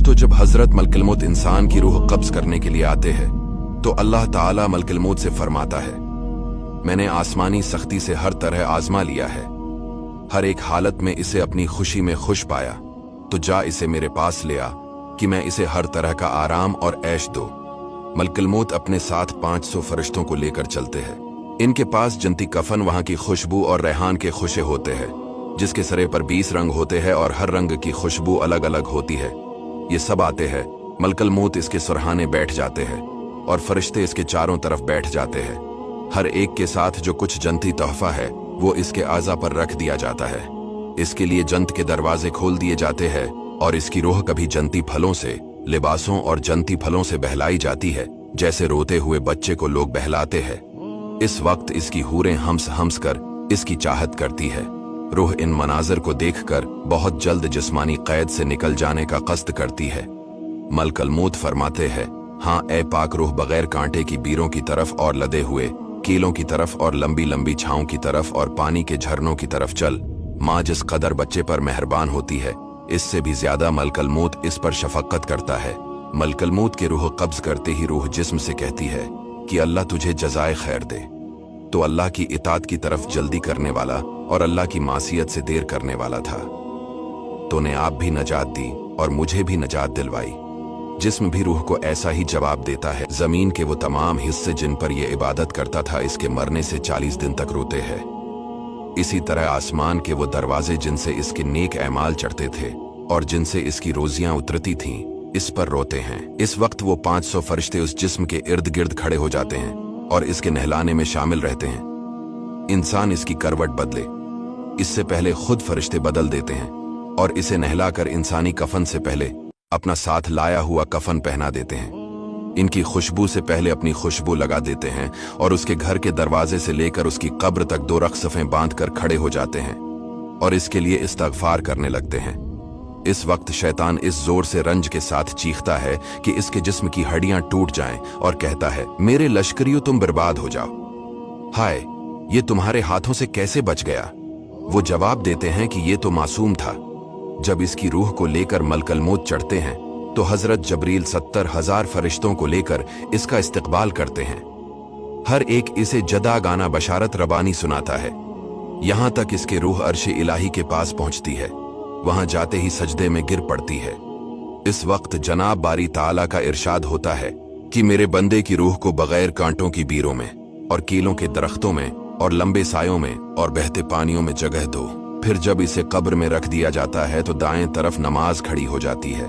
तो जब हजरत मलकुल मौत इंसान की रूह कब्ज करने के लिए आते हैं तो अल्लाह ताला मलकुल मौत से फरमाता है, मैंने आसमानी सख्ती से हर तरह आजमा लिया है, हर एक हालत में इसे अपनी खुशी में खुश पाया, तो जा इसे मेरे पास ले आ कि मैं इसे हर तरह का आराम और ऐश दो। मलकुल मौत अपने साथ 500 फरिश्तों को लेकर चलते हैं। इनके पास जन्नती कफन, वहां की खुशबू और रेहान के खुशे होते हैं, जिसके सरे पर 20 रंग होते हैं और हर रंग की खुशबू अलग अलग होती है। ये सब आते हैं, मलकुल मौत इसके सुरहाने बैठ जाते हैं और फरिश्ते इसके चारों तरफ बैठ जाते हैं। हर एक के साथ जो कुछ जन्नती तोहफा है वो इसके आज़ा पर रख दिया जाता है। इसके लिए जन्नत के दरवाजे खोल दिए जाते हैं और इसकी रूह कभी जन्नती फलों से, लिबासों और जन्नती फलों से बहलाई जाती है, जैसे रोते हुए बच्चे को लोग बहलाते हैं। इस वक्त इसकी हूरें हम्स हम्स कर इसकी चाहत करती है। रूह इन मनाजर को देखकर बहुत जल्द जिस्मानी कैद से निकल जाने का कस्द करती है। मलकुल मौत फरमाते हैं, हाँ ए पाक रूह, बगैर कांटे की बीरों की तरफ और लदे हुए कीलों की तरफ और लंबी लंबी छांव की तरफ और पानी के झरनों की तरफ चल। माँ जिस कदर बच्चे पर मेहरबान होती है, इससे भी ज्यादा मलकुल मौत इस पर शफकत करता है। मलकुल मौत की रूह कब्ज करते ही रूह जिस्म से कहती है कि अल्लाह तुझे जज़ाए खैर दे। तो अल्लाह की इताअत की तरफ जल्दी करने वाला और अल्लाह की मासियत से देर करने वाला था। तो ने आप भी नजात दी और मुझे भी नजात दिलवाई। जिस्म भी रूह को ऐसा ही जवाब देता है। जमीन के वो तमाम हिस्से जिन पर यह इबादत करता था, इसके मरने से 40 दिन तक रोते हैं। इसी तरह आसमान के वो दरवाजे जिनसे इसके नेक ऐमाल चढ़ते थे और जिनसे इसकी रोजियां उतरती थीं, इस पर रोते हैं। इस वक्त वो 500 फरिश्ते उस जिस्म के इर्द गिर्द खड़े हो जाते हैं और इसके नहलाने में शामिल रहते हैं। इंसान इसकी करवट बदले इससे पहले खुद फरिश्ते बदल देते हैं और इसे नहलाकर इंसानी कफन से पहले अपना साथ लाया हुआ कफन पहना देते हैं। इनकी खुशबू से पहले अपनी खुशबू लगा देते हैं और उसके घर के दरवाजे से लेकर उसकी कब्र तक 2 रख्सफें बांधकर खड़े हो जाते हैं और इसके लिए इस्तगफार करने लगते हैं। इस वक्त शैतान इस जोर से रंज के साथ चीखता है कि इसके जिस्म की हड्डियां टूट जाएं और कहता है, मेरे लश्करियों तुम बर्बाद हो जाओ। हाय, ये तुम्हारे हाथों से कैसे बच गया? वो जवाब देते हैं कि ये तो मासूम था। जब इसकी रूह को लेकर मलकुल मौत चढ़ते हैं तो हजरत जबरील 70,000 फरिश्तों को लेकर इसका इस्तकबाल करते हैं। हर एक इसे जदा गाना बशारत रबानी सुनाता है, यहां तक इसके रूह अर्श इलाही के पास पहुंचती है। वहां जाते ही सजदे में गिर पड़ती है। इस वक्त जनाब बारी ताला का इरशाद होता है कि मेरे बंदे की रूह को बगैर कांटों की बीरों में और कीलों के दरख्तों में और लंबे सायों में और बहते पानियों में जगह दो। फिर जब इसे कब्र में रख दिया जाता है तो दाएं तरफ नमाज खड़ी हो जाती है।